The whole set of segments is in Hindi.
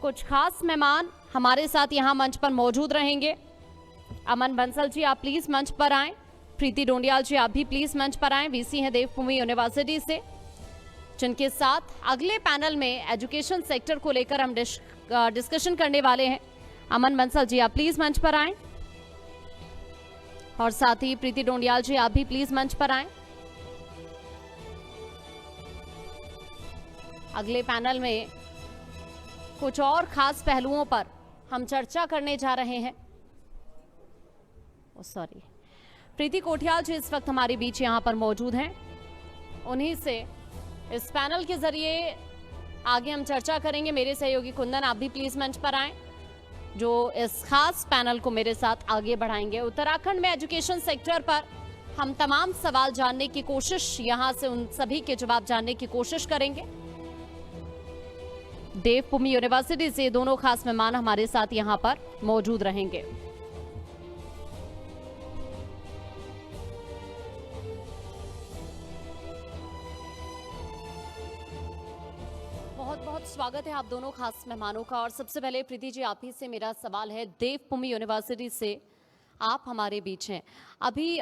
कुछ खास मेहमान हमारे साथ यहाँ मंच पर मौजूद रहेंगे। अमन बंसल जी, आप प्लीज मंच पर आएं। प्रीति डोंडियाल जी, आप भी प्लीज मंच पर आएं। वीसी हैं देवभूमि यूनिवर्सिटी से, जिनके साथ अगले पैनल में एजुकेशन सेक्टर को लेकर हम डिस्कशन करने वाले हैं। अमन बंसल जी, आप प्लीज मंच पर आएं, और साथ ही प्रीति डोंडियाल जी, आप भी प्लीज मंच पर आएं। अगले पैनल में कुछ और खास पहलुओं पर हम चर्चा करने जा रहे हैं। सॉरी, प्रीति कोठियाल जी इस वक्त हमारे बीच यहां पर मौजूद हैं। उन्हीं से इस पैनल के जरिए आगे हम चर्चा करेंगे। मेरे सहयोगी कुंदन, आप भी प्लीज मंच पर आएं, जो इस खास पैनल को मेरे साथ आगे बढ़ाएंगे। उत्तराखंड में एजुकेशन सेक्टर पर हम तमाम सवाल जानने की कोशिश, यहां से उन सभी के जवाब जानने की कोशिश करेंगे। देवभूमि यूनिवर्सिटी से दोनों खास मेहमान हमारे साथ यहां पर मौजूद रहेंगे। बहुत बहुत स्वागत है आप दोनों खास मेहमानों का। और सबसे पहले प्रीति जी, आप ही से मेरा सवाल है। देवभूमि यूनिवर्सिटी से आप हमारे बीच हैं अभी।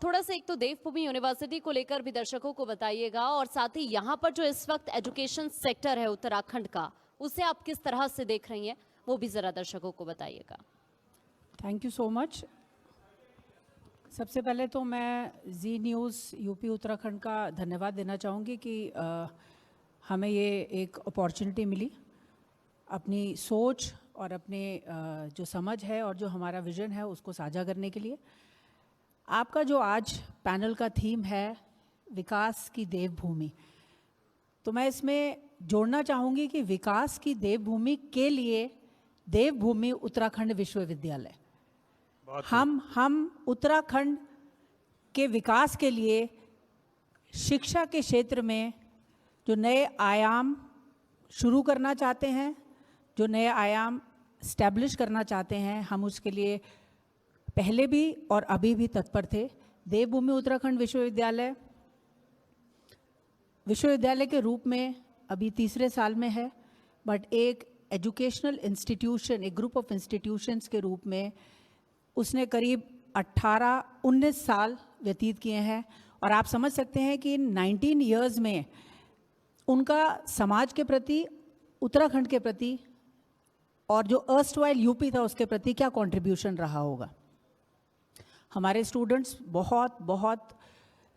थोड़ा सा एक तो देवभूमि यूनिवर्सिटी को लेकर भी दर्शकों को बताइएगा, और साथ ही यहाँ पर जो इस वक्त एजुकेशन सेक्टर है उत्तराखंड का, उसे आप किस तरह से देख रही हैं, वो भी जरा दर्शकों को बताइएगा। Thank you so much. सबसे पहले तो मैं जी न्यूज़ यूपी उत्तराखंड का धन्यवाद देना चाहूँगी कि हमें ये एक अपॉर्चुनिटी मिली अपनी सोच और अपने जो समझ है और जो हमारा विज़न है उसको साझा करने के लिए। आपका जो आज पैनल का थीम है विकास की देवभूमि, तो मैं इसमें जोड़ना चाहूँगी कि विकास की देवभूमि के लिए देवभूमि उत्तराखंड विश्वविद्यालय, हम उत्तराखंड के विकास के लिए शिक्षा के क्षेत्र में जो नए आयाम शुरू करना चाहते हैं, जो नए आयाम स्टैब्लिश करना चाहते हैं, हम उसके लिए पहले भी और अभी भी तत्पर थे। देवभूमि उत्तराखंड विश्वविद्यालय के रूप में अभी तीसरे साल में है, बट एक एजुकेशनल इंस्टीट्यूशन, एक ग्रुप ऑफ इंस्टीट्यूशंस के रूप में उसने करीब 18-19 साल व्यतीत किए हैं। और आप समझ सकते हैं कि इन 19 ईयर्स में उनका समाज के प्रति, उत्तराखंड के प्रति और जो अर्स्टवाइल यूपी था उसके प्रति क्या कंट्रीब्यूशन रहा होगा। हमारे स्टूडेंट्स बहुत बहुत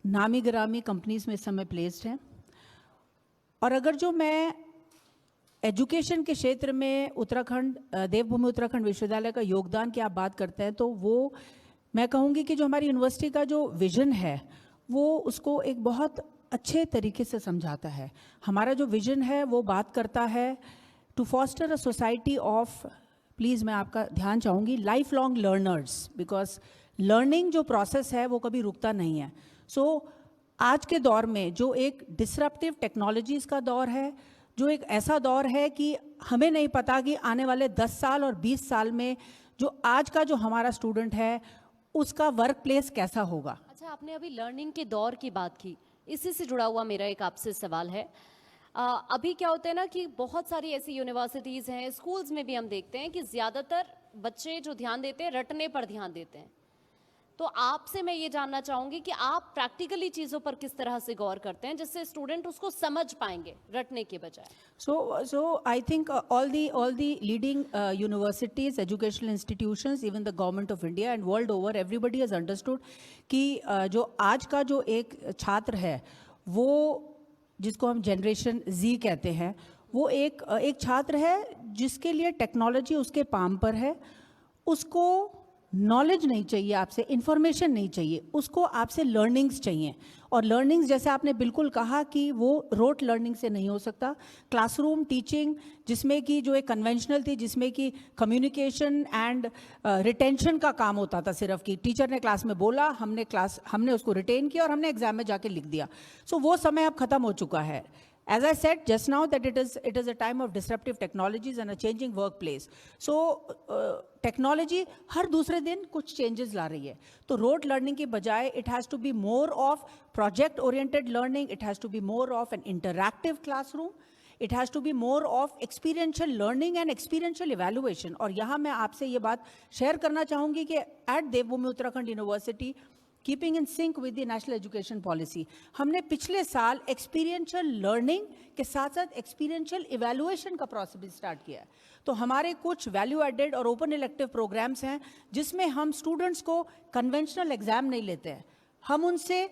नामी गिरामी कंपनीज में इस समय प्लेस्ड हैं। और अगर जो मैं एजुकेशन के क्षेत्र में उत्तराखंड, देवभूमि उत्तराखंड विश्वविद्यालय का योगदान की आप बात करते हैं, तो वो मैं कहूँगी कि जो हमारी यूनिवर्सिटी का जो विज़न है वो उसको एक बहुत अच्छे तरीके से समझाता है। हमारा जो विज़न है वो बात करता है to foster a society of, please मैं आपका ध्यान चाहूँगी, life long learners, because learning जो प्रोसेस है वो कभी रुकता नहीं है। सो आज के दौर में जो एक डिसरप्टिव टेक्नोलॉजीज़ का दौर है, जो एक ऐसा दौर है कि हमें नहीं पता कि आने वाले 10 साल और 20 साल में जो आज का जो हमारा स्टूडेंट है उसका वर्क प्लेस कैसा होगा। अच्छा, आपने अभी लर्निंग के दौर की बात की, इसी से जुड़ा हुआ मेरा एक आपसे सवाल है। अभी क्या होता है ना कि बहुत सारी ऐसी यूनिवर्सिटीज़ हैं, स्कूल्स में भी हम देखते हैं कि ज़्यादातर बच्चे जो ध्यान देते हैं रटने पर ध्यान देते हैं। तो आपसे मैं ये जानना चाहूँगी कि आप प्रैक्टिकली चीज़ों पर किस तरह से गौर करते हैं जिससे स्टूडेंट उसको समझ पाएंगे रटने के बजाय। So I think all the leading universities, educational institutions, even the government of India and world over, everybody has understood कि जो आज का जो एक छात्र है वो, जिसको हम जनरेशन Z कहते हैं, वो एक छात्र है जिसके लिए टेक्नोलॉजी उसके पाम पर है। उसको नॉलेज नहीं चाहिए आपसे, इन्फॉर्मेशन नहीं चाहिए, उसको आपसे लर्निंग्स चाहिए। और लर्निंग्स, जैसे आपने बिल्कुल कहा कि वो रोट लर्निंग से नहीं हो सकता। क्लासरूम टीचिंग जिसमें कि जो एक कन्वेंशनल थी, जिसमें कि कम्युनिकेशन एंड रिटेंशन का काम होता था, सिर्फ कि टीचर ने क्लास में बोला, हमने उसको रिटेन किया और हमने एग्जाम में जाके लिख दिया। सो वो समय अब खत्म हो चुका है। As I said just now that it is a time of disruptive technologies and a changing workplace. So technology हर दूसरे दिन कुछ changes ला रही है। तो rote learning की बजाय it has to be more of project oriented learning, it has to be more of an interactive classroom, it has to be more of experiential learning and experiential evaluation. और यहाँ मैं आपसे ये बात शेयर करना चाहूँगी कि at Devbhoomi Uttarakhand university, keeping in sync with the national education policy, हमने पिछले साल एक्सपीरियंशियल लर्निंग के साथ साथ एक्सपीरियंशियल इवैल्यूएशन का प्रोसेस भी स्टार्ट किया है। तो हमारे कुछ वैल्यू एडेड और ओपन इलेक्टिव प्रोग्राम्स हैं जिसमें हम स्टूडेंट्स को कन्वेंशनल एग्जाम नहीं लेते हैं, हम उनसे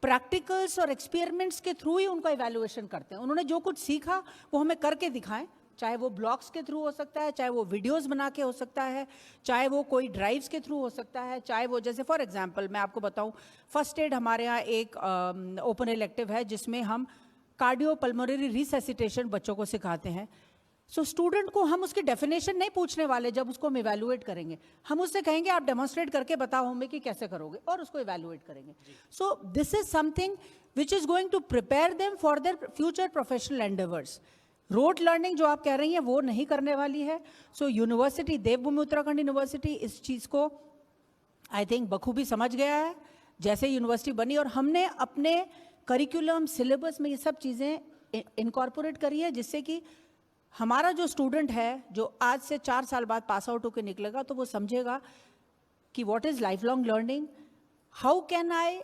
प्रैक्टिकल्स और एक्सपेरिमेंट्स के थ्रू ही उनका इवैल्यूएशन करते हैं। उन्होंने जो कुछ सीखा वो हमें करके दिखाएं, चाहे वो ब्लॉग्स के थ्रू हो सकता है, चाहे वो वीडियोस बना के हो सकता है, चाहे वो कोई ड्राइव्स के थ्रू हो सकता है, चाहे वो जैसे फॉर एग्जांपल मैं आपको बताऊं, फर्स्ट एड हमारे यहाँ एक ओपन इलेक्टिव है जिसमें हम कार्डियो पल्मोनरी रिसैसिटेशन बच्चों को सिखाते हैं। सो स्टूडेंट को हम उसकी डेफिनेशन नहीं पूछने वाले, जब उसको हम इवैल्यूएट करेंगे हम उससे कहेंगे आप डेमोन्स्ट्रेट करके बताओ हमें कि कैसे करोगे, और उसको इवैल्यूएट करेंगे। So this is something which is going to prepare them for their future professional endeavours. Rote learning जो आप कह रही हैं वो नहीं करने वाली है। सो यूनिवर्सिटी, देवभूमि उत्तराखंड यूनिवर्सिटी इस चीज़ को आई थिंक बखूबी समझ गया है जैसे यूनिवर्सिटी बनी, और हमने अपने करिकुलम सिलेबस में ये सब चीज़ें इनकॉर्पोरेट करी है, जिससे कि हमारा जो स्टूडेंट है जो आज से 4 साल बाद पास आउट होकर निकलेगा तो वो समझेगा कि what is life long learning, how can I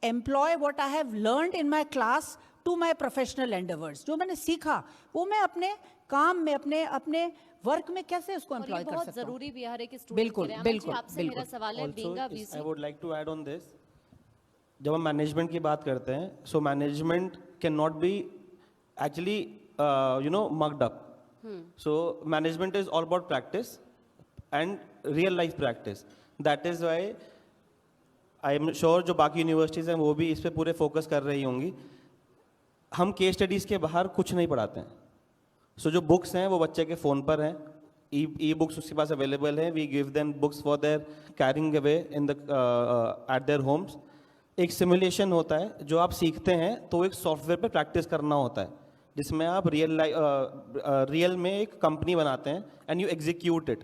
employ what I have learned in my class to my professional endeavours. जो मैंने सीखा वो मैं अपने काम में, अपने वर्क में कैसे उसको एम्प्लॉय कर सकता हूँ। बहुत जरूरी भी है हर एक स्टूडेंट बिल्कुल, के लिए। बिल्कुल, आपसे मेरा सवाल है, being a VC, I would like to add on this. जब हम मैनेजमेंट की बात करते हैं, so management can not be actually mugged up. So management is all about practice and real life practice. That is why I am sure जो बाकी यूनिवर्सिटीज़ हैं वो भी इस पे पूरे फोकस कर रही होंगी। हम केस स्टडीज़ के बाहर कुछ नहीं पढ़ाते हैं। सो जो बुक्स हैं वो बच्चे के फ़ोन पर हैं, ई बुक्स उसके पास अवेलेबल हैं। We give them books for their carrying away in the at their homes. एक सिमुलेशन होता है जो आप सीखते हैं, तो एक सॉफ्टवेयर पे प्रैक्टिस करना होता है जिसमें आप रियल में एक कंपनी बनाते हैं एंड यू एग्जीक्यूट इट।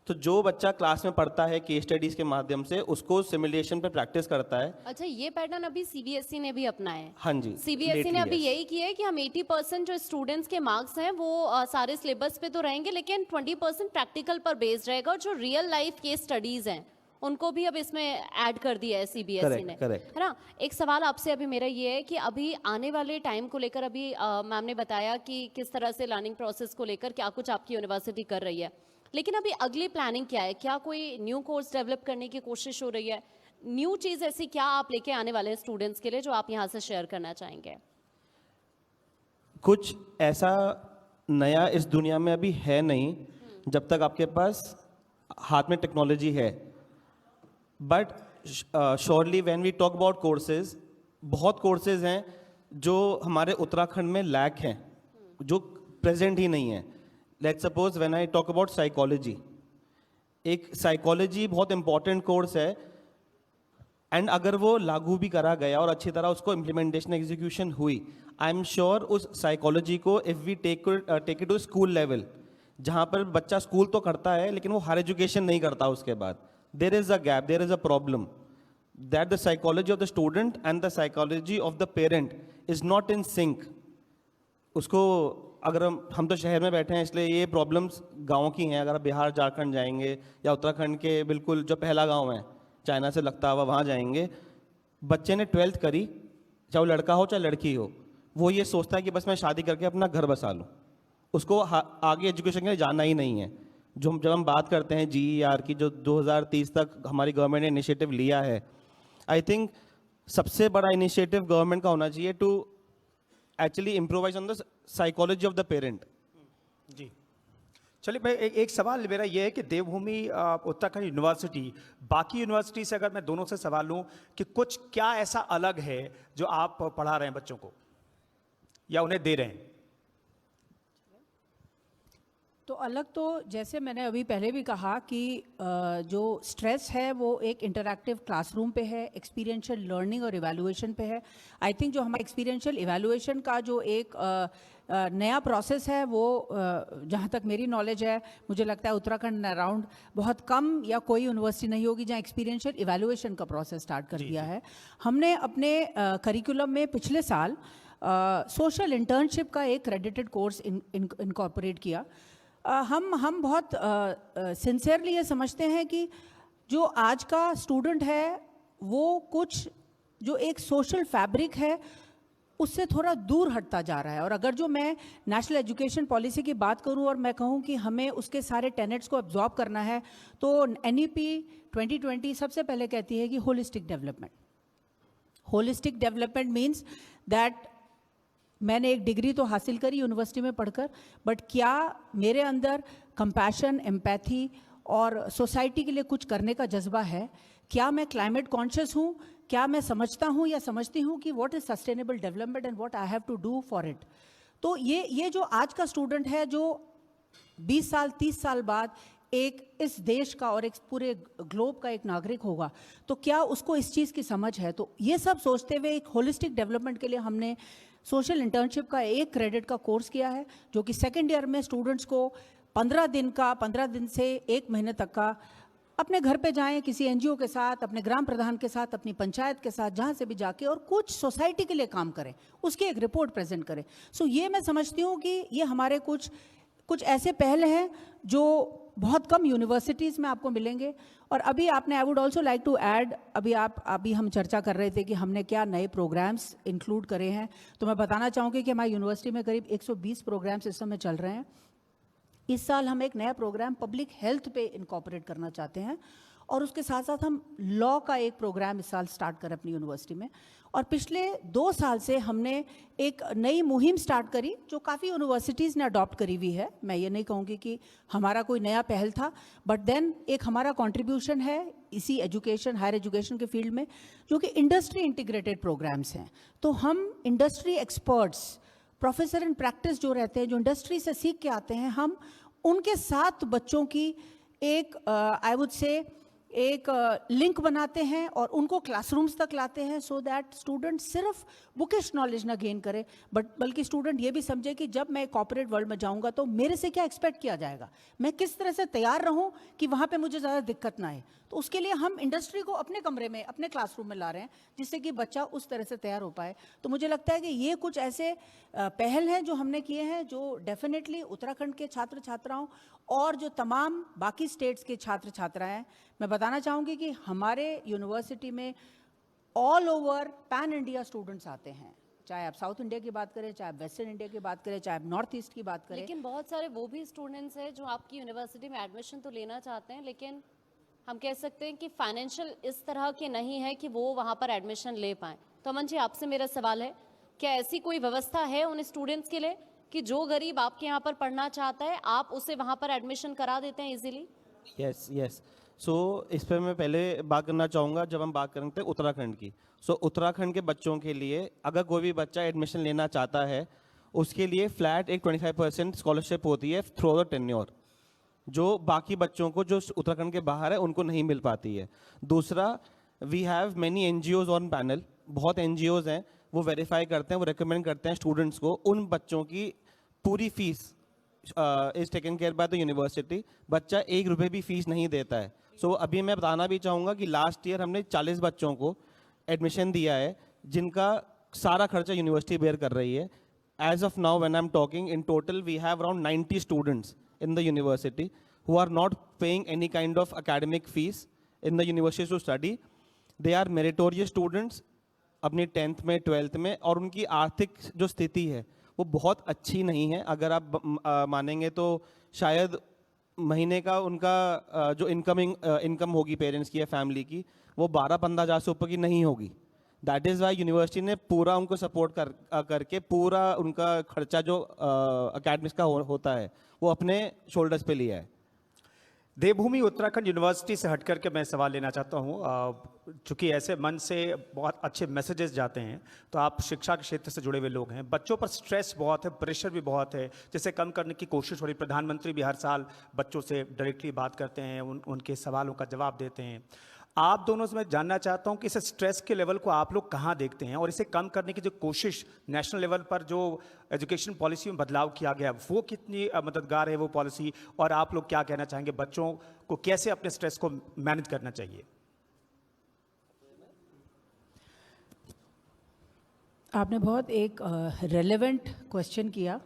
तो जो बच्चा क्लास में पढ़ता है केस स्टडीज के माध्यम से, उसको सिमुलेशन पे प्रैक्टिस करता है। अच्छा, ये पैटर्न अभी सीबीएसई ने भी अपनाया है। हाँ जी, सीबीएसई ने अभी यही किया है कि हम 80% जो स्टूडेंट्स के मार्क्स हैं वो सारे सिलेबस पे तो रहेंगे, लेकिन 20% प्रैक्टिकल पर बेस्ड रहेगा, और जो रियल लाइफ के स्टडीज हैं उनको भी अब इसमें ऐड कर दिया है सीबीएसई ने, है ना। एक सवाल आपसे अभी मेरा ये है कि अभी आने वाले टाइम को लेकर, अभी मैम ने बताया कि किस तरह से लर्निंग प्रोसेस को लेकर क्या कुछ आपकी यूनिवर्सिटी कर रही है, लेकिन अभी अगली प्लानिंग क्या है? क्या कोई न्यू कोर्स डेवलप करने की कोशिश हो रही है? न्यू चीज़ ऐसी क्या आप लेके आने वाले हैं स्टूडेंट्स के लिए जो आप यहाँ से शेयर करना चाहेंगे? कुछ ऐसा नया इस दुनिया में अभी है नहीं जब तक आपके पास हाथ में टेक्नोलॉजी है। But surely when we talk about courses, बहुत कोर्सेज हैं जो हमारे उत्तराखंड में लैक हैं, जो प्रेजेंट ही नहीं है। Let's suppose when I talk about psychology, एक साइकोलॉजी बहुत इंपॉर्टेंट कोर्स है, एंड अगर वो लागू भी करा गया और अच्छी तरह उसको इम्प्लीमेंटेशन एग्जीक्यूशन हुई, आई एम श्योर उस साइकोलॉजी को if we take it to school level, जहाँ पर बच्चा स्कूल तो करता है लेकिन वो हायर एजुकेशन नहीं करता, उसके बाद there is a gap, there is a problem that the psychology of the student and the psychology of the parent is not in sync. उसको अगर हम तो शहर में बैठे हैं इसलिए ये प्रॉब्लम्स गाँव की हैं। अगर आप बिहार झारखंड जाएंगे या उत्तराखंड के बिल्कुल जो पहला गांव है चाइना से लगता हुआ, वहाँ जाएंगे, बच्चे ने 12th करी, चाहे वो लड़का हो चाहे लड़की हो, वो ये सोचता है कि बस मैं शादी करके अपना घर बसा लूँ, उसको आगे एजुकेशन के लिए जाना ही नहीं है। जब हम बात करते हैं GER की, जो 2030 तक हमारी गवर्नमेंट ने इनिशिएटिव लिया है, आई थिंक सबसे बड़ा इनिशिएटिव गवर्नमेंट का होना चाहिए to actually improvise on the psychology of the parent. जी चलिए, मैं एक सवाल मेरा ये है कि देवभूमि उत्तराखंड यूनिवर्सिटी बाकी यूनिवर्सिटी से, अगर मैं दोनों से सवाल लूँ कि कुछ क्या ऐसा अलग है जो आप पढ़ा रहे हैं बच्चों को या उन्हें दे रहे हैं? तो अलग तो जैसे मैंने अभी पहले भी कहा कि जो स्ट्रेस है वो एक इंटरैक्टिव क्लासरूम पे है, एक्सपीरियंशियल लर्निंग और इवैल्यूएशन पे है। आई थिंक जो हमारा एक्सपीरियंशियल इवैल्यूएशन का जो एक नया प्रोसेस है वो जहाँ तक मेरी नॉलेज है, मुझे लगता है उत्तराखंड अराउंड बहुत कम या कोई यूनिवर्सिटी नहीं होगी जहाँ एक्सपीरियंशियल इवैल्यूएशन का प्रोसेस स्टार्ट कर दिया है। हमने अपने करिकुलम में पिछले साल सोशल इंटर्नशिप का एक क्रेडिटेड कोर्स इनकॉर्पोरेट किया। हम बहुत सिंसियरली ये समझते हैं कि जो आज का स्टूडेंट है वो कुछ जो एक सोशल फैब्रिक है उससे थोड़ा दूर हटता जा रहा है। और अगर जो मैं नेशनल एजुकेशन पॉलिसी की बात करूं और मैं कहूं कि हमें उसके सारे टेनेट्स को एब्जॉर्ब करना है, तो NEP 2020 सबसे पहले कहती है कि holistic development. Holistic development means that मैंने एक डिग्री तो हासिल करी यूनिवर्सिटी में पढ़कर, बट क्या मेरे अंदर कंपैशन, एम्पैथी और सोसाइटी के लिए कुछ करने का जज्बा है? क्या मैं क्लाइमेट कॉन्शियस हूँ? क्या मैं समझता हूँ या समझती हूँ कि what is sustainable development and what I have to do for it? तो ये जो आज का स्टूडेंट है जो 20 साल 30 साल बाद एक इस देश का और एक पूरे ग्लोब का एक नागरिक होगा, तो क्या उसको इस चीज़ की समझ है? तो ये सब सोचते हुए एक होलिस्टिक डेवलपमेंट के लिए हमने सोशल इंटर्नशिप का एक क्रेडिट का कोर्स किया है, जो कि सेकेंड ईयर में स्टूडेंट्स को 15 दिन से 1 महीने तक का अपने घर पे जाएं, किसी NGO के साथ, अपने ग्राम प्रधान के साथ, अपनी पंचायत के साथ, जहाँ से भी जाके और कुछ सोसाइटी के लिए काम करें, उसकी एक रिपोर्ट प्रेजेंट करें। सो ये मैं समझती हूँ कि ये हमारे कुछ ऐसे पहल हैं जो बहुत कम यूनिवर्सिटीज़ में आपको मिलेंगे। और अभी आपने, I would also like to add, अभी हम चर्चा कर रहे थे कि हमने क्या नए प्रोग्राम्स इंक्लूड करे हैं, तो मैं बताना चाहूँगी कि हमारी यूनिवर्सिटी में करीब 120 प्रोग्राम्स इस समय चल रहे हैं। इस साल हम एक नया प्रोग्राम पब्लिक हेल्थ पे इनकॉर्पोरेट करना चाहते हैं, और उसके साथ साथ हम लॉ का एक प्रोग्राम इस साल स्टार्ट करें अपनी यूनिवर्सिटी में। और पिछले 2 साल से हमने एक नई मुहिम स्टार्ट करी जो काफ़ी यूनिवर्सिटीज़ ने अडॉप्ट करी हुई है। मैं ये नहीं कहूँगी कि हमारा कोई नया पहल था, बट देन एक हमारा कंट्रीब्यूशन है इसी एजुकेशन, हायर एजुकेशन के फील्ड में, जो कि इंडस्ट्री इंटीग्रेटेड प्रोग्राम्स हैं। तो हम industry experts, professor in practice जो रहते हैं, जो इंडस्ट्री से सीख के आते हैं, हम उनके साथ बच्चों की एक आई वुड से एक लिंक बनाते हैं और उनको क्लासरूम्स तक लाते हैं, सो दैट स्टूडेंट सिर्फ बुकिश नॉलेज ना गेन करे, बल्कि स्टूडेंट ये भी समझे कि जब मैं कॉर्पोरेट वर्ल्ड में जाऊंगा तो मेरे से क्या एक्सपेक्ट किया जाएगा, मैं किस तरह से तैयार रहूं कि वहाँ पे मुझे ज़्यादा दिक्कत ना आए। तो उसके लिए हम इंडस्ट्री को अपने कमरे में, अपने क्लासरूम में ला रहे हैं, जिससे कि बच्चा उस तरह से तैयार हो पाए। तो मुझे लगता है कि ये कुछ ऐसे पहल हैं जो हमने किए हैं, जो डेफिनेटली उत्तराखंड के छात्र छात्राओं और जो तमाम बाकी स्टेट्स के छात्र छात्राएं, मैं बताना चाहूँगी कि हमारे यूनिवर्सिटी में all over pan India students आते हैं, चाहे आप साउथ इंडिया की बात करें, चाहे आप वेस्टर्न इंडिया की बात करें, चाहे आप नॉर्थ ईस्ट की बात करें। लेकिन बहुत सारे वो भी स्टूडेंट्स हैं जो आपकी यूनिवर्सिटी में एडमिशन तो लेना चाहते हैं, लेकिन हम कह सकते हैं कि फाइनेंशियल इस तरह के नहीं है कि वो वहाँ पर एडमिशन ले पाएँ। तो अमन जी, आपसे मेरा सवाल है, क्या ऐसी कोई व्यवस्था है उन स्टूडेंट्स के लिए कि जो गरीब आपके यहाँ पर पढ़ना चाहता है, आप उसे वहाँ पर एडमिशन करा देते हैं इजीली? यस। सो इस पर मैं पहले बात करना चाहूँगा, जब हम बात करते हैं उत्तराखंड की। सो उत्तराखंड के बच्चों के लिए अगर कोई भी बच्चा एडमिशन लेना चाहता है, उसके लिए फ्लैट एक 25% स्कॉलरशिप होती है थ्रू द टेन्योर, जो बाकी बच्चों को जो उत्तराखंड के बाहर है उनको नहीं मिल पाती है। दूसरा, we have many NGOs on panel, बहुत NGOs हैं, वो वेरीफाई करते हैं, वो रिकमेंड करते हैं स्टूडेंट्स को, उन बच्चों की पूरी fees is taken care by the university. बच्चा 1 रुपये भी फीस नहीं देता है। सो अभी मैं बताना भी चाहूँगा कि लास्ट ईयर हमने 40 बच्चों को एडमिशन दिया है, जिनका सारा खर्चा यूनिवर्सिटी बेयर कर रही है। As of now when I am talking, in total we have around 90 students in the university who are not paying any kind of academic fees in the university to study. They are meritorious students अपनी 10th में 12th में, और उनकी आर्थिक जो स्थिति है वो बहुत अच्छी नहीं है। अगर आप मानेंगे तो शायद महीने का उनका जो इनकम होगी पेरेंट्स की या फैमिली की, वो 12-15 हज़ार से ऊपर की नहीं होगी। दैट इज़ वाई यूनिवर्सिटी ने पूरा उनको सपोर्ट करके पूरा उनका खर्चा जो अकेडमिक्स का होता है वो अपने शोल्डर्स पे लिया है। देवभूमि उत्तराखंड यूनिवर्सिटी से हटकर के मैं सवाल लेना चाहता हूँ, चूंकि ऐसे मन से बहुत अच्छे मैसेजेस जाते हैं, तो आप शिक्षा के क्षेत्र से जुड़े हुए लोग हैं, बच्चों पर स्ट्रेस बहुत है, प्रेशर भी बहुत है, जिसे कम करने की कोशिश हो रही। प्रधानमंत्री भी हर साल बच्चों से डायरेक्टली बात करते हैं, उनके सवालों का जवाब देते हैं। आप दोनों से मैं जानना चाहता हूं कि इस स्ट्रेस के लेवल को आप लोग कहां देखते हैं, और इसे कम करने की जो कोशिश नेशनल लेवल पर जो एजुकेशन पॉलिसी में बदलाव किया गया, वो कितनी मददगार है वो पॉलिसी, और आप लोग क्या कहना चाहेंगे, बच्चों को कैसे अपने स्ट्रेस को मैनेज करना चाहिए? आपने बहुत एक रेलेवेंट क्वेश्चन किया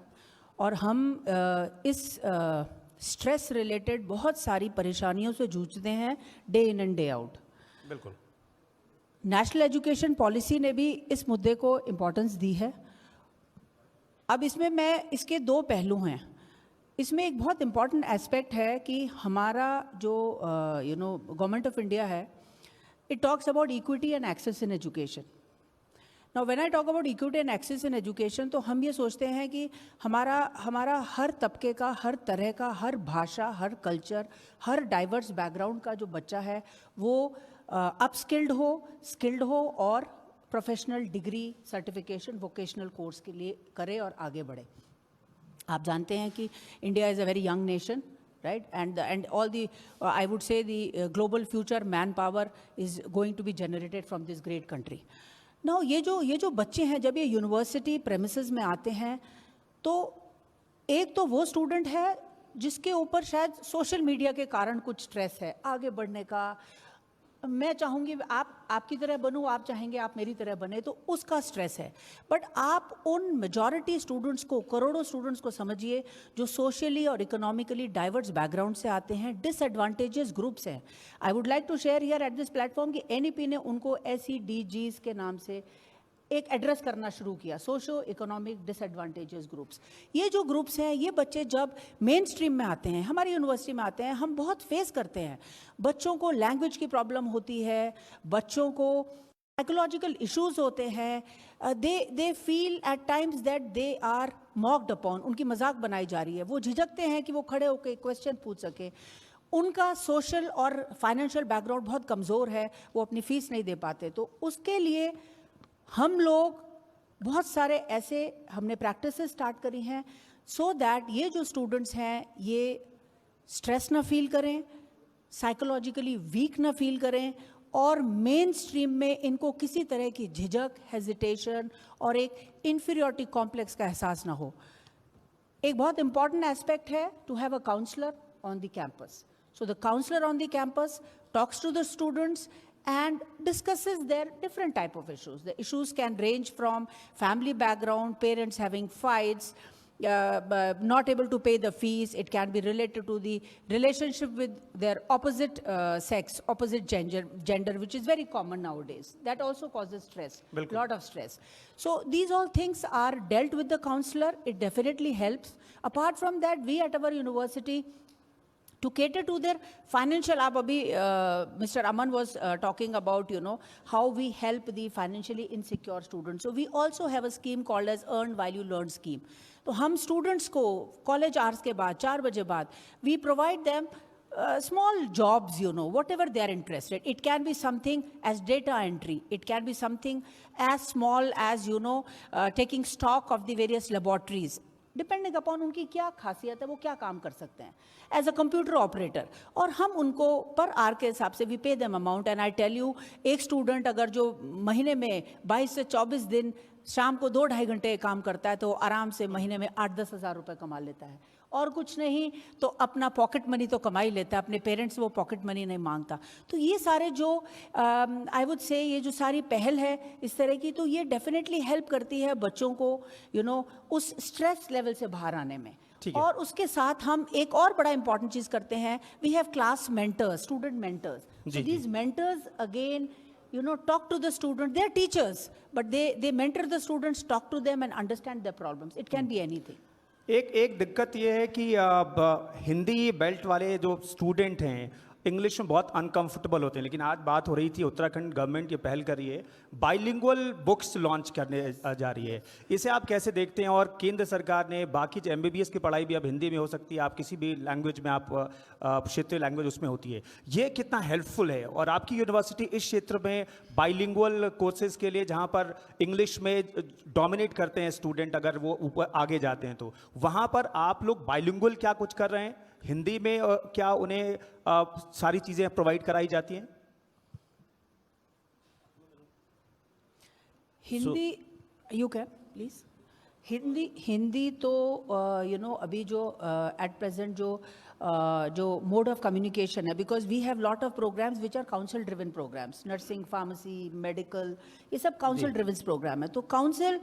और हम इस स्ट्रेस रिलेटेड बहुत सारी परेशानियों से जूझते हैं day in and day out. बिल्कुल। नेशनल एजुकेशन पॉलिसी ने भी इस मुद्दे को इम्पोर्टेंस दी है। अब इसमें इसके दो पहलू हैं। इसमें एक बहुत इम्पॉर्टेंट एस्पेक्ट है कि हमारा जो गवर्नमेंट ऑफ इंडिया है, it talks about equity and access in education. Now when I talk about equity and access in education, तो हम ये सोचते हैं कि हमारा हर तबके का, हर तरह का, हर भाषा, हर कल्चर, हर डाइवर्स बैकग्राउंड का जो बच्चा है वो अपस्किल्ड हो, स्किल्ड हो और professional degree, certification, vocational course के लिए करे और आगे बढ़े। आप जानते हैं कि India is a very young nation, right? And all the I would say the global future manpower is going to be generated from this great country. Now ये जो बच्चे हैं, जब ये यूनिवर्सिटी प्रेमिसेस में आते हैं, तो एक तो वो स्टूडेंट है जिसके ऊपर शायद सोशल मीडिया के कारण कुछ स्ट्रेस है आगे बढ़ने का। मैं चाहूँगी आपकी तरह बनूँ, आप चाहेंगे आप मेरी तरह बने, तो उसका स्ट्रेस है। बट आप उन मेजॉरिटी स्टूडेंट्स को, करोड़ों स्टूडेंट्स को समझिए जो सोशली और इकोनॉमिकली डाइवर्स बैकग्राउंड से आते हैं, डिसएडवांटेजेस ग्रुप्स हैं। I would like to share here at this platform कि एनईपी ने उनको SEDGs के नाम से एक एड्रेस करना शुरू किया, सोशो इकोनॉमिक डिसएडवांटेजेस ग्रुप्स। ये जो ग्रुप्स हैं, ये बच्चे जब मेन स्ट्रीम में आते हैं, हमारी यूनिवर्सिटी में आते हैं, हम बहुत फेस करते हैं। बच्चों को लैंग्वेज की प्रॉब्लम होती है, बच्चों को साइकोलॉजिकल इश्यूज होते हैं, they feel at times that they are mocked upon, उनकी मजाक बनाई जा रही है, वो झिझकते हैं कि वो खड़े होकर क्वेश्चन पूछ सके। उनका सोशल और फाइनेंशियल बैकग्राउंड बहुत कमज़ोर है, वो अपनी फीस नहीं दे पाते। तो उसके लिए हम लोग बहुत सारे ऐसे हमने प्रैक्टिसेस स्टार्ट करी हैं सो दैट ये जो स्टूडेंट्स हैं ये स्ट्रेस ना फील करें, साइकोलॉजिकली वीक ना फील करें और मेन स्ट्रीम में इनको किसी तरह की झिझक, हेजिटेशन और एक इन्फीरियरिटी कॉम्प्लेक्स का एहसास ना हो। एक बहुत इंपॉर्टेंट एस्पेक्ट है to have a counsellor on the campus. So the counsellor on the campus talks to the students and discusses their different type of issues. The issues can range from family background, parents having fights, not able to pay the fees. It can be related to the relationship with their opposite sex, opposite gender, which is very common nowadays. That also causes stress, lot of stress. So these all things are dealt with the counselor. It definitely helps. Apart from that, we at our university, to cater to their financial, Mr. Aman was talking about, how we help the financially insecure students. So we also have a scheme called as Earn While You Learn scheme. तो हम students को college hours के बाद 4 बजे बाद we provide them small jobs, whatever they are interested. It can be something as data entry. It can be something as small as, taking stock of the various laboratories. Depending upon उनकी क्या खासियत है, वो क्या काम कर सकते हैं एज अ कंप्यूटर ऑपरेटर, और हम उनको पर आवर के हिसाब से we pay them amount. And I tell you, एक स्टूडेंट अगर जो महीने में 22 से 24 दिन शाम को 2-2.5 घंटे काम करता है तो आराम से महीने में 8-10 हज़ार रुपये कमा लेता है, और कुछ नहीं तो अपना पॉकेट मनी तो कमा ही लेता है, अपने पेरेंट्स से वो पॉकेट मनी नहीं मांगता। तो ये सारे जो आई वुड से ये जो सारी पहल है इस तरह की, तो ये डेफिनेटली हेल्प करती है बच्चों को उस स्ट्रेस लेवल से बाहर आने में। और उसके साथ हम एक और बड़ा इंपॉर्टेंट चीज़ करते हैं, we have class mentors, student mentors. So these mentors again talk to the student. They are teachers, but they mentor the students, talk to them and understand their problems. It can be anything. एक दिक्कत ये है कि हिंदी बेल्ट वाले जो स्टूडेंट हैं इंग्लिश में बहुत अनकंफर्टेबल होते हैं, लेकिन आज बात हो रही थी उत्तराखंड गवर्नमेंट की पहल कर रही है, बाइलिंगुअल बुक्स लॉन्च करने जा रही है। इसे आप कैसे देखते हैं? और केंद्र सरकार ने बाकी जो MBBS की पढ़ाई भी अब हिंदी में हो सकती है, आप किसी भी लैंग्वेज में, आप क्षेत्रीय लैंग्वेज उसमें होती है, ये कितना हेल्पफुल है? और आपकी यूनिवर्सिटी इस क्षेत्र में बाइलिंगुअल कोर्सेज के लिए, जहाँ पर इंग्लिश में डोमिनेट करते हैं स्टूडेंट, अगर वो ऊपर आगे जाते हैं, तो वहाँ पर आप लोग बाइलिंगुअल क्या कुछ कर रहे हैं? हिंदी में क्या उन्हें सारी चीजें प्रोवाइड कराई जाती हैं? Hindi, you can please. Hindi Hindi तो अभी जो एट प्रेजेंट जो मोड ऑफ कम्युनिकेशन है, because we have lot of programmes which are council driven programmes, nursing, pharmacy, medical, ये सब काउंसिल ड्रिवन प्रोग्राम है। तो काउंसिल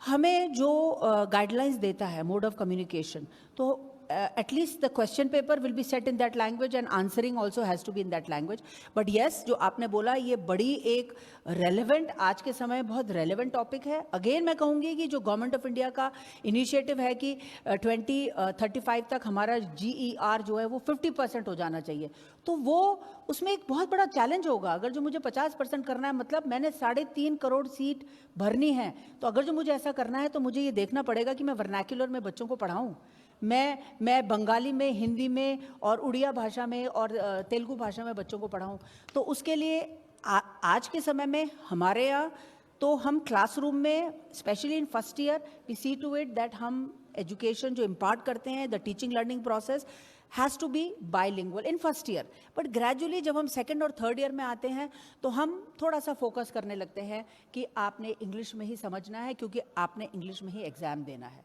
हमें जो गाइडलाइंस देता है मोड ऑफ कम्युनिकेशन, तो at least the question paper will be set in that language and answering also has to be in that language. But yes, जो आपने बोला ये बड़ी एक relevant, आज के समय बहुत relevant topic है। Again मैं कहूँगी कि जो गवर्नमेंट ऑफ इंडिया का इनिशिएटिव है कि 2035 तक हमारा GER जो है वो 50% हो जाना चाहिए, तो वो उसमें एक बहुत बड़ा चैलेंज होगा। अगर जो मुझे 50% करना है, मतलब मैंने 3.5 करोड़ सीट भरनी है, तो अगर जो मुझे ऐसा करना है तो मुझे ये देखना पड़ेगा कि मैं वर्नाक्युलर में बच्चों को पढ़ाऊँ, मैं बंगाली में, हिंदी में और उड़िया भाषा में और तेलुगु भाषा में बच्चों को पढ़ाऊँ। तो उसके लिए आज के समय में हमारे यहाँ तो हम क्लासरूम में, specially in first year, we see to it that हम एजुकेशन जो इम्पार्ट करते हैं, the teaching learning process has to be bilingual in first year. But gradually जब हम सेकेंड और थर्ड ईयर में आते हैं तो हम थोड़ा सा फोकस करने लगते हैं कि आपने इंग्लिश में ही समझना है, क्योंकि आपने इंग्लिश में ही एग्ज़ाम देना है।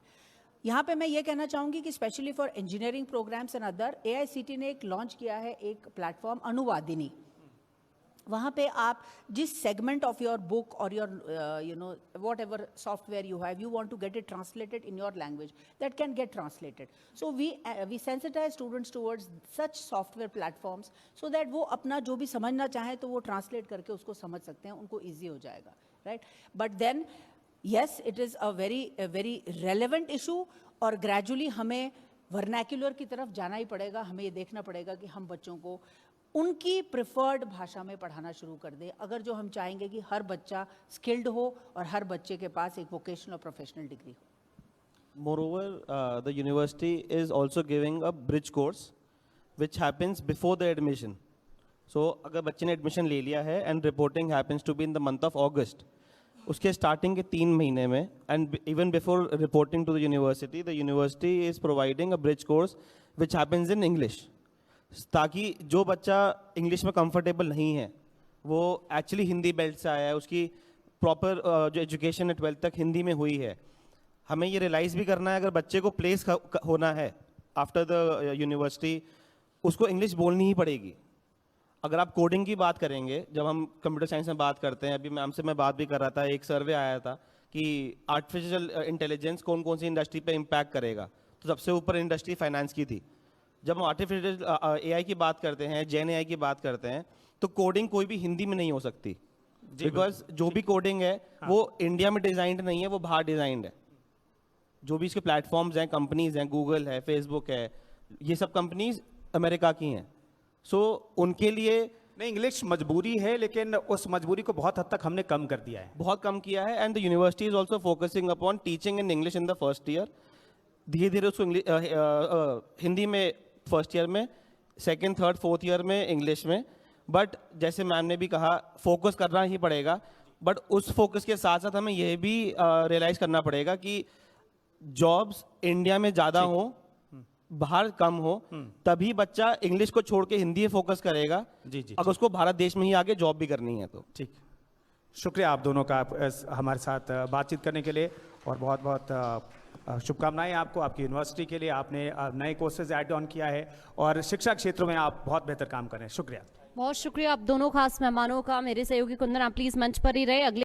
यहाँ पे मैं ये कहना चाहूँगी कि specially for engineering programmes and other, AICTE ने एक लॉन्च किया है एक प्लेटफॉर्म अनुवादिनी। वहाँ पे आप जिस सेगमेंट ऑफ योर बुक और your whatever software you have, you want to get it translated in your language, that can get translated. So we sensitise students towards such software platforms, so that वो अपना जो भी समझना चाहें तो वो ट्रांसलेट करके उसको समझ सकते हैं, उनको ईजी हो जाएगा, right. But then yes, it is a very relevant issue, और ग्रेजुअली हमें वर्नैक्युलर की तरफ जाना ही पड़ेगा। हमें ये देखना पड़ेगा कि हम बच्चों को उनकी प्रिफर्ड भाषा में पढ़ाना शुरू कर दें, अगर जो हम चाहेंगे कि हर बच्चा स्किल्ड हो और हर बच्चे के पास एक वोकेशनल और प्रोफेशनल डिग्री हो। Moreover, the university is also giving a bridge course which happens before the admission. So अगर बच्चे ने एडमिशन ले लिया है and reporting happens to be in the month of August, उसके स्टार्टिंग के 3 महीने में, and even before reporting to the university is providing a bridge course which happens in English, ताकि जो बच्चा इंग्लिश में कंफर्टेबल नहीं है, वो एक्चुअली हिंदी बेल्ट से आया है, उसकी प्रॉपर जो एजुकेशन है 12th तक हिंदी में हुई है। हमें ये रियलाइज़ भी करना है, अगर बच्चे को प्लेस होना है आफ्टर द यूनिवर्सिटी, उसको इंग्लिश बोलनी ही पड़ेगी। अगर आप कोडिंग की बात करेंगे, जब हम कंप्यूटर साइंस में बात करते हैं, अभी मैम से मैं बात भी कर रहा था, एक सर्वे आया था कि आर्टिफिशियल इंटेलिजेंस कौन कौन सी इंडस्ट्री पे इम्पैक्ट करेगा, तो सबसे ऊपर इंडस्ट्री फाइनेंस की थी। जब हम आर्टिफिशियल AI की बात करते हैं, जेन AI की बात करते हैं, तो कोडिंग कोई भी हिंदी में नहीं हो सकती, बिकॉज जो भी कोडिंग है वो इंडिया में डिजाइंड नहीं है, वो बाहर डिजाइंड है। जो भी इसके प्लेटफॉर्म्स हैं, कंपनीज हैं, गूगल है, फेसबुक है, ये सब कंपनीज अमेरिका की हैं। सो उनके लिए नहीं, इंग्लिश मजबूरी है, लेकिन उस मजबूरी को बहुत हद तक हमने कम कर दिया है, बहुत कम किया है। And the university is also focusing upon teaching in English in the first year. धीरे धीरे उसको हिंदी में फर्स्ट ईयर में, सेकेंड, थर्ड, फोर्थ ईयर में इंग्लिश में। बट जैसे मैम ने भी कहा, फोकस करना ही पड़ेगा। बट उस फोकस के साथ साथ हमें यह भी रियलाइज करना पड़ेगा कि जॉब्स इंडिया में ज़्यादा हो, बाहर कम हो, तभी बच्चा इंग्लिश को छोड़ के हिंदी फोकस करेगा। जी जी, अगर उसको भारत देश में ही आगे जॉब भी करनी है तो। ठीक, शुक्रिया आप दोनों का हमारे साथ बातचीत करने के लिए, और बहुत बहुत शुभकामनाएं आपको, आपकी यूनिवर्सिटी के लिए। आपने नए कोर्सेज ऐड ऑन किया है और शिक्षा क्षेत्र में आप बहुत बेहतर काम कर रहे हैं। शुक्रिया, बहुत शुक्रिया आप दोनों खास मेहमानों का। मेरे सहयोगी कुंदन, आप प्लीज मंच पर ही रहे। अगले